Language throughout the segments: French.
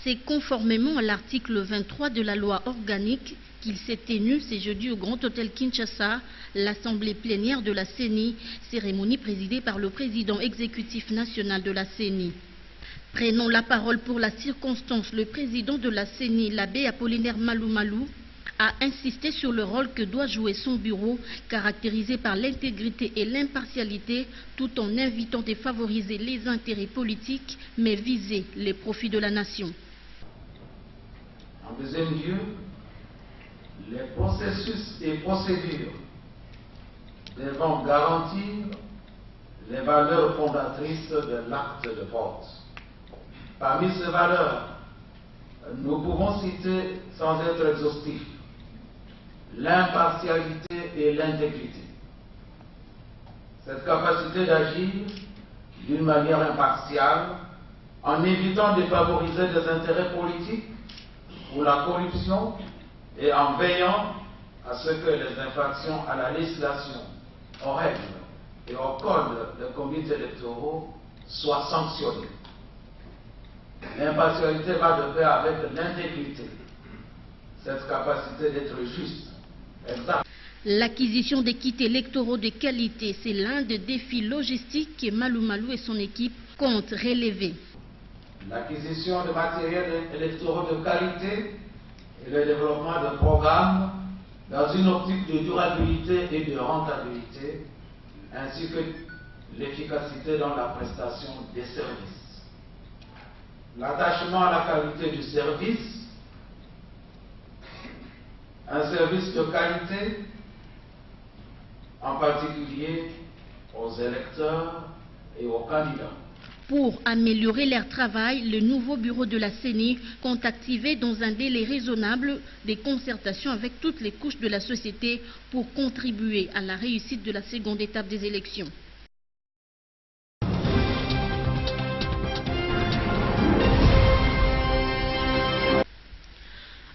C'est conformément à l'article 23 de la loi organique qu'il s'est tenu ce jeudi au Grand Hôtel Kinshasa, l'assemblée plénière de la CENI, cérémonie présidée par le président exécutif national de la CENI. Prenant la parole pour la circonstance, le président de la CENI, l'abbé Apollinaire Malou Malou, a insisté sur le rôle que doit jouer son bureau, caractérisé par l'intégrité et l'impartialité, tout en invitant à favoriser les intérêts politiques, mais viser les profits de la nation. En deuxième lieu, les processus et procédures devront garantir les valeurs fondatrices de l'acte de vote. Parmi ces valeurs, nous pouvons citer, sans être exhaustifs, l'impartialité et l'intégrité. Cette capacité d'agir d'une manière impartiale, en évitant de favoriser des intérêts politiques ou la corruption et en veillant à ce que les infractions à la législation, aux règles et au code des comités électoraux soient sanctionnées. L'impartialité va de pair avec l'intégrité, cette capacité d'être juste, exact. L'acquisition des kits électoraux de qualité, c'est l'un des défis logistiques que Malou Malou et son équipe comptent relever. L'acquisition de matériel électoraux de qualité et le développement de programmes dans une optique de durabilité et de rentabilité, ainsi que l'efficacité dans la prestation des services. L'attachement à la qualité du service, un service de qualité, en particulier aux électeurs et aux candidats. Pour améliorer leur travail, le nouveau bureau de la CENI compte activer dans un délai raisonnable des concertations avec toutes les couches de la société pour contribuer à la réussite de la seconde étape des élections.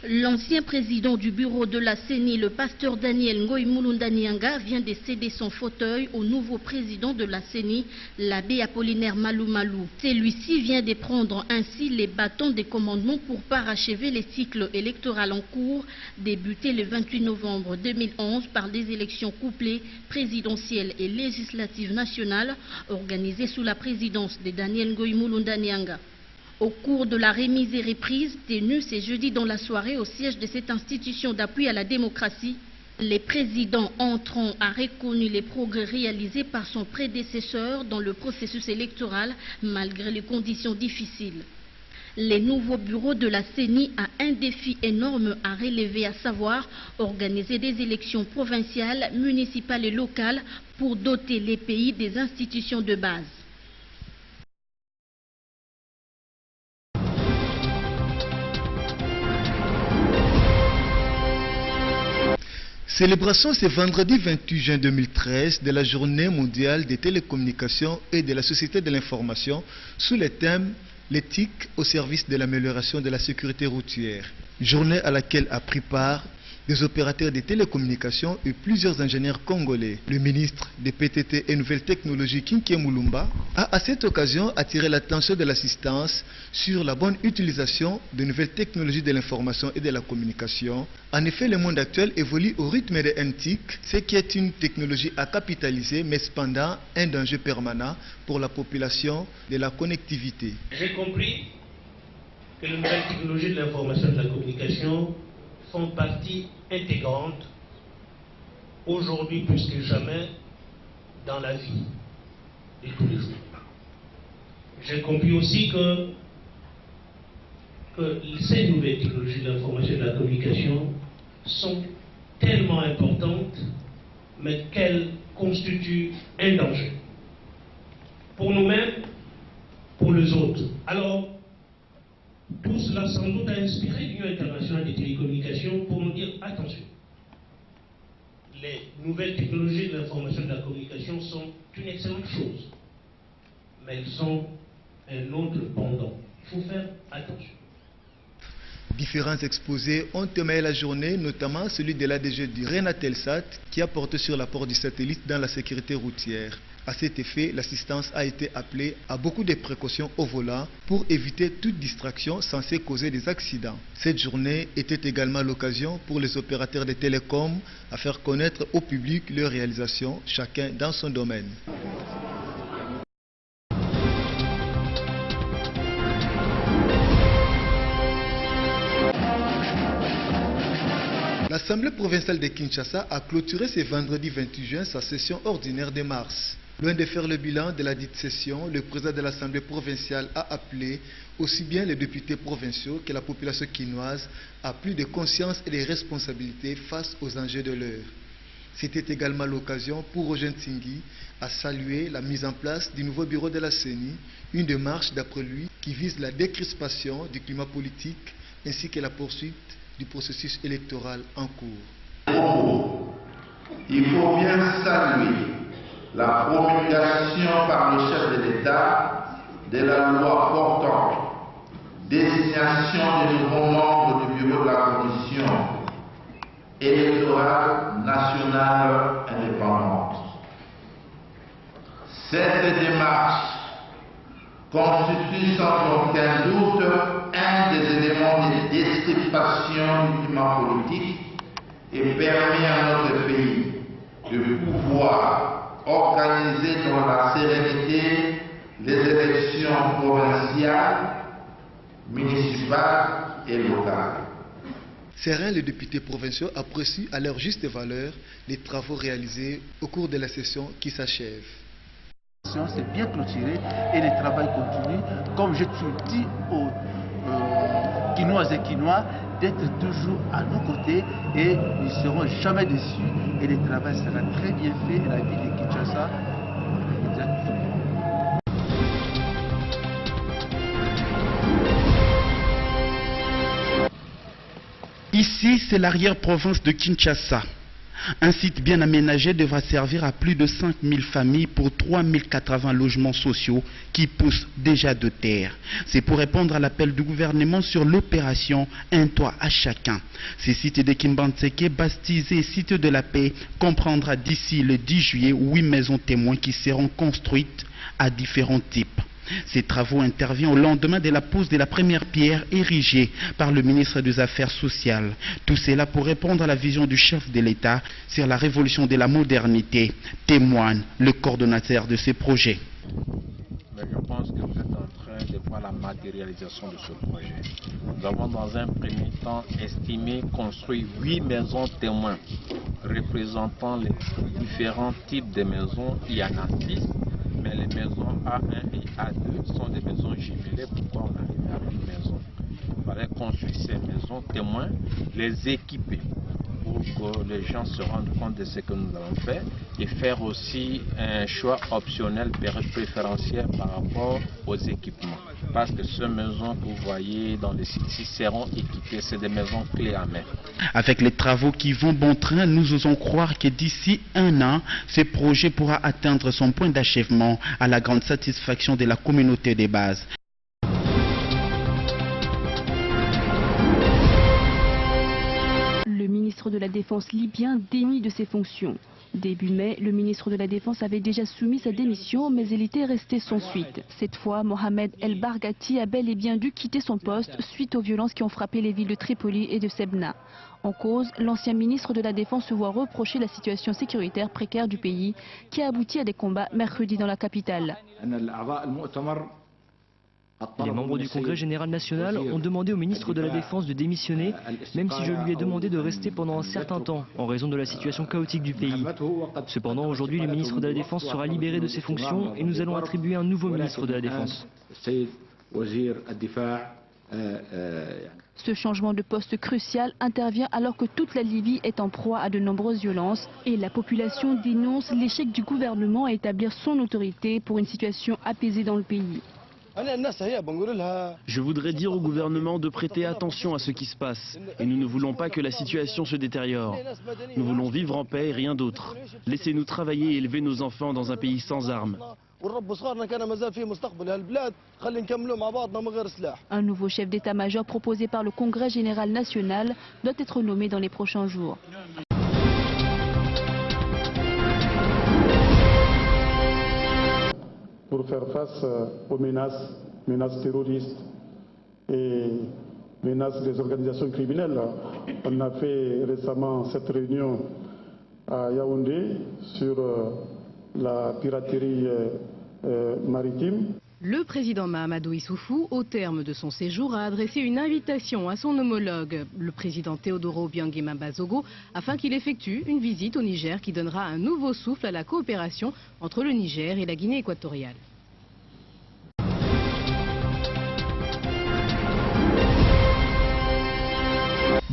L'ancien président du bureau de la CENI, le pasteur Daniel Ngoï Mulunda Nianga, vient de céder son fauteuil au nouveau président de la CENI, l'abbé Apollinaire Malou Malou. Celui-ci vient de prendre ainsi les bâtons de commandement pour parachever les cycles électoraux en cours, débutés le 28 novembre 2011 par des élections couplées présidentielles et législatives nationales organisées sous la présidence de Daniel Ngoï Mulunda Nianga. Au cours de la remise et reprise tenue ce jeudi dans la soirée au siège de cette institution d'appui à la démocratie, le président entrant a reconnu les progrès réalisés par son prédécesseur dans le processus électoral malgré les conditions difficiles. Le nouveau bureau de la CENI a un défi énorme à relever, à savoir organiser des élections provinciales, municipales et locales pour doter les pays des institutions de base. Célébration ce vendredi 28 juin 2013 de la Journée mondiale des télécommunications et de la société de l'information sous le thème « L'éthique au service de l'amélioration de la sécurité routière ». Journée à laquelle a pris part des opérateurs des télécommunications et plusieurs ingénieurs congolais. Le ministre des PTT et Nouvelles Technologies, Kinké Moulumba, a à cette occasion attiré l'attention de l'assistance sur la bonne utilisation de nouvelles technologies de l'information et de la communication. En effet, le monde actuel évolue au rythme de NTIC, ce qui est une technologie à capitaliser, mais cependant un danger permanent pour la population de la connectivité. J'ai compris que les nouvelles technologies de l'information et de la communication font partie intégrante aujourd'hui plus que jamais dans la vie de tous les jours. J'ai compris aussi que ces nouvelles technologies de l'information et de la communication sont tellement importantes, mais qu'elles constituent un danger pour nous-mêmes, pour les autres. Alors, tout cela sans doute a inspiré l'Union internationale des télécommunications pour nous dire attention. Les nouvelles technologies de l'information et de la communication sont une excellente chose, mais elles sont un autre pendant. Il faut faire attention. Différents exposés ont émaillé la journée, notamment celui de l'ADG du Renatelsat qui a porté sur l'apport du satellite dans la sécurité routière. À cet effet, l'assistance a été appelée à beaucoup de précautions au volant pour éviter toute distraction censée causer des accidents. Cette journée était également l'occasion pour les opérateurs des télécoms à faire connaître au public leurs réalisations, chacun dans son domaine. L'Assemblée provinciale de Kinshasa a clôturé ce vendredi 28 juin sa session ordinaire de mars. Loin de faire le bilan de la dite session, le président de l'Assemblée provinciale a appelé aussi bien les députés provinciaux que la population quinoise à plus de conscience et de responsabilité face aux enjeux de l'heure. C'était également l'occasion pour Roger Ntingui à saluer la mise en place du nouveau bureau de la CENI, une démarche d'après lui qui vise la décrispation du climat politique ainsi que la poursuite du processus électoral en cours. Il faut bien saluer la promulgation par le chef de l'État de la loi portant désignation des nouveaux membres du bureau de la Commission électorale nationale indépendante. Cette démarche constitue sans aucun doute un des éléments de décrispation du climat politique et permet à notre pays de pouvoir organiser dans la sérénité les élections provinciales, municipales et locales. Serein, les députés provinciaux apprécient à leur juste valeur les travaux réalisés au cours de la session qui s'achève. C'est bien clôturé et le travail continue. Comme je te dis aux Quinoises et Quinois d'être toujours à nos côtés et nous ne serons jamais déçus et le travail sera très bien fait et la ville de Kinshasa. Ici, c'est l'arrière-province de Kinshasa. Un site bien aménagé devra servir à plus de 5000 familles pour 3080 logements sociaux qui poussent déjà de terre. C'est pour répondre à l'appel du gouvernement sur l'opération Un toit à chacun. Ce site de Kimbantseke, baptisé site de la paix, comprendra d'ici le 10 juillet 8 maisons témoins qui seront construites à différents types. Ces travaux interviennent au lendemain de la pose de la première pierre érigée par le ministre des Affaires sociales. Tout cela pour répondre à la vision du chef de l'État sur la révolution de la modernité, témoigne le coordonnateur de ces projets. Mais je pense que vous êtes en train de voir la matérialisation de ce projet. Nous avons dans un premier temps estimé construire 8 maisons témoins représentant les différents types de maisons. Il y en a 6. Mais les maisons A1 et A2 sont des maisons jumelées. Pourquoi on arrive à 8 maisons? Il fallait construire ces maisons témoins, les équiper pour que les gens se rendent compte de ce que nous avons fait et faire aussi un choix optionnel préférentiel par rapport aux équipements. Parce que ces maisons que vous voyez dans les sites seront équipées, c'est des maisons clés à main. Avec les travaux qui vont bon train, nous osons croire que d'ici un an, ce projet pourra atteindre son point d'achèvement à la grande satisfaction de la communauté des bases. Le ministre de la Défense libyen démis de ses fonctions. Début mai, le ministre de la Défense avait déjà soumis sa démission, mais il était resté sans suite. Cette fois, Mohamed El Barghati a bel et bien dû quitter son poste suite aux violences qui ont frappé les villes de Tripoli et de Sebna. En cause, l'ancien ministre de la Défense se voit reprocher la situation sécuritaire précaire du pays, qui a abouti à des combats mercredi dans la capitale. Les membres du Congrès général national ont demandé au ministre de la Défense de démissionner, même si je lui ai demandé de rester pendant un certain temps, en raison de la situation chaotique du pays. Cependant, aujourd'hui, le ministre de la Défense sera libéré de ses fonctions et nous allons attribuer un nouveau ministre de la Défense. Ce changement de poste crucial intervient alors que toute la Libye est en proie à de nombreuses violences et la population dénonce l'échec du gouvernement à établir son autorité pour une situation apaisée dans le pays. Je voudrais dire au gouvernement de prêter attention à ce qui se passe. Et nous ne voulons pas que la situation se détériore. Nous voulons vivre en paix et rien d'autre. Laissez-nous travailler et élever nos enfants dans un pays sans armes. Un nouveau chef d'état-major proposé par le Congrès général national doit être nommé dans les prochains jours. pour faire face aux menaces terroristes et menaces des organisations criminelles. On a fait récemment cette réunion à Yaoundé sur la piraterie maritime. Le président Mahamadou Issoufou, au terme de son séjour, a adressé une invitation à son homologue, le président Teodoro Obiang Nguema Bazogo, afin qu'il effectue une visite au Niger qui donnera un nouveau souffle à la coopération entre le Niger et la Guinée équatoriale.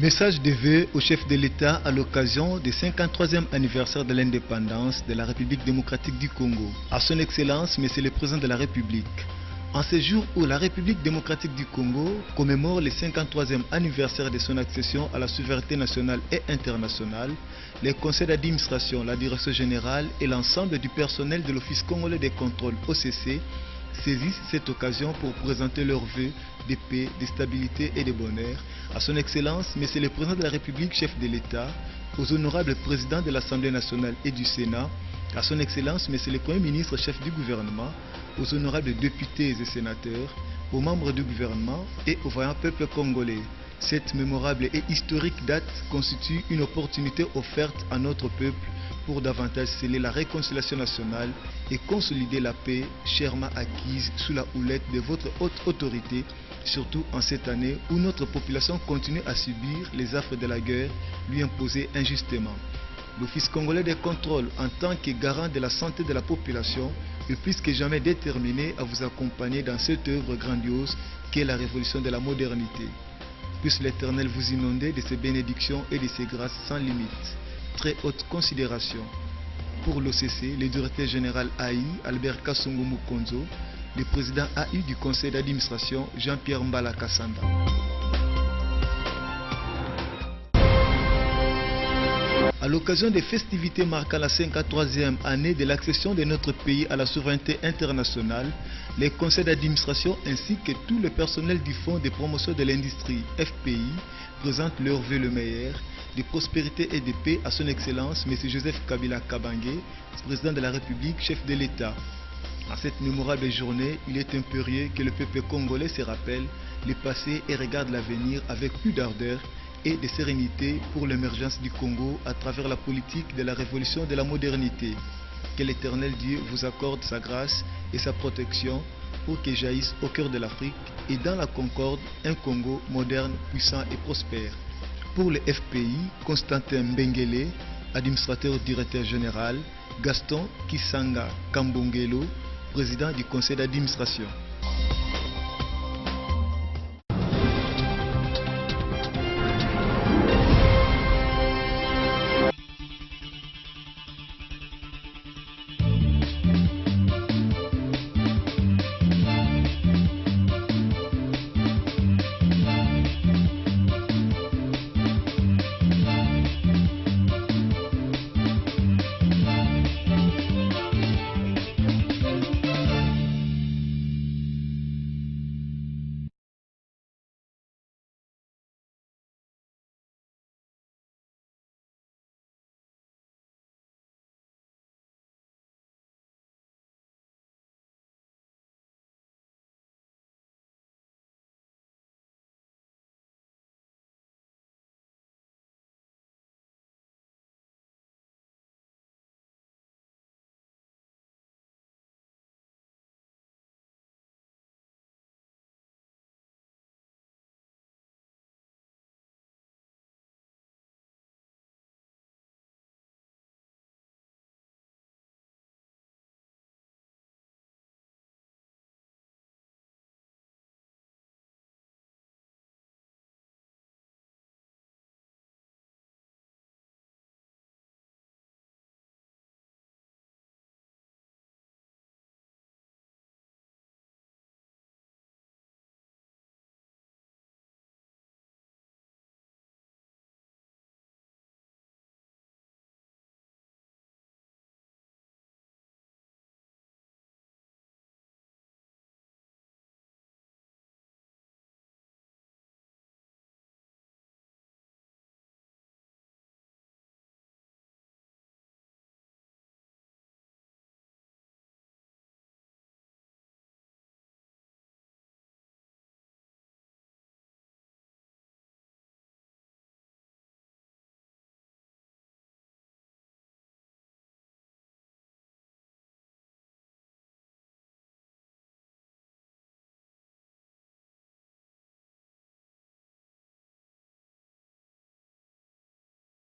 Message de vœux au chef de l'État à l'occasion du 53e anniversaire de l'indépendance de la République démocratique du Congo. À son Excellence, Monsieur le Président de la République. En ce jour où la République démocratique du Congo commémore le 53e anniversaire de son accession à la souveraineté nationale et internationale, les conseils d'administration, la direction générale et l'ensemble du personnel de l'Office congolais des contrôles OCC saisissent cette occasion pour présenter leurs vœux de paix, de stabilité et de bonheur à son Excellence, Monsieur le Président de la République, chef de l'État, aux honorables présidents de l'Assemblée nationale et du Sénat, à son Excellence, Monsieur le Premier ministre, chef du gouvernement, aux honorables députés et sénateurs, aux membres du gouvernement et au vaillant peuple congolais. Cette mémorable et historique date constitue une opportunité offerte à notre peuple pour davantage sceller la réconciliation nationale et consolider la paix chèrement acquise sous la houlette de votre haute autorité, surtout en cette année où notre population continue à subir les affres de la guerre lui imposées injustement. L'Office congolais des contrôles, en tant que garant de la santé de la population, est plus que jamais déterminé à vous accompagner dans cette œuvre grandiose qu'est la révolution de la modernité. Puisse l'Éternel vous inonder de ses bénédictions et de ses grâces sans limite. Très haute considération. Pour l'OCC, le directeur général AI, Albert Kassongo Mukonzo, le président AI du conseil d'administration, Jean-Pierre Mbala Kassanda. À l'occasion des festivités marquant la 53e année de l'accession de notre pays à la souveraineté internationale, les conseils d'administration ainsi que tout le personnel du Fonds de promotion de l'industrie FPI présentent leurs vœux le meilleur, de prospérité et de paix à son Excellence M. Joseph Kabila Kabange, président de la République, chef de l'État. En cette mémorable journée, il est impérieux que le peuple congolais se rappelle le passé et regarde l'avenir avec plus d'ardeur et de sérénité pour l'émergence du Congo à travers la politique de la révolution de la modernité. Que l'Éternel Dieu vous accorde sa grâce et sa protection pour que jaillisse au cœur de l'Afrique et dans la concorde un Congo moderne, puissant et prospère. Pour le FPI, Constantin Mbengele, administrateur directeur général, Gaston Kisanga Kambongelo, président du conseil d'administration.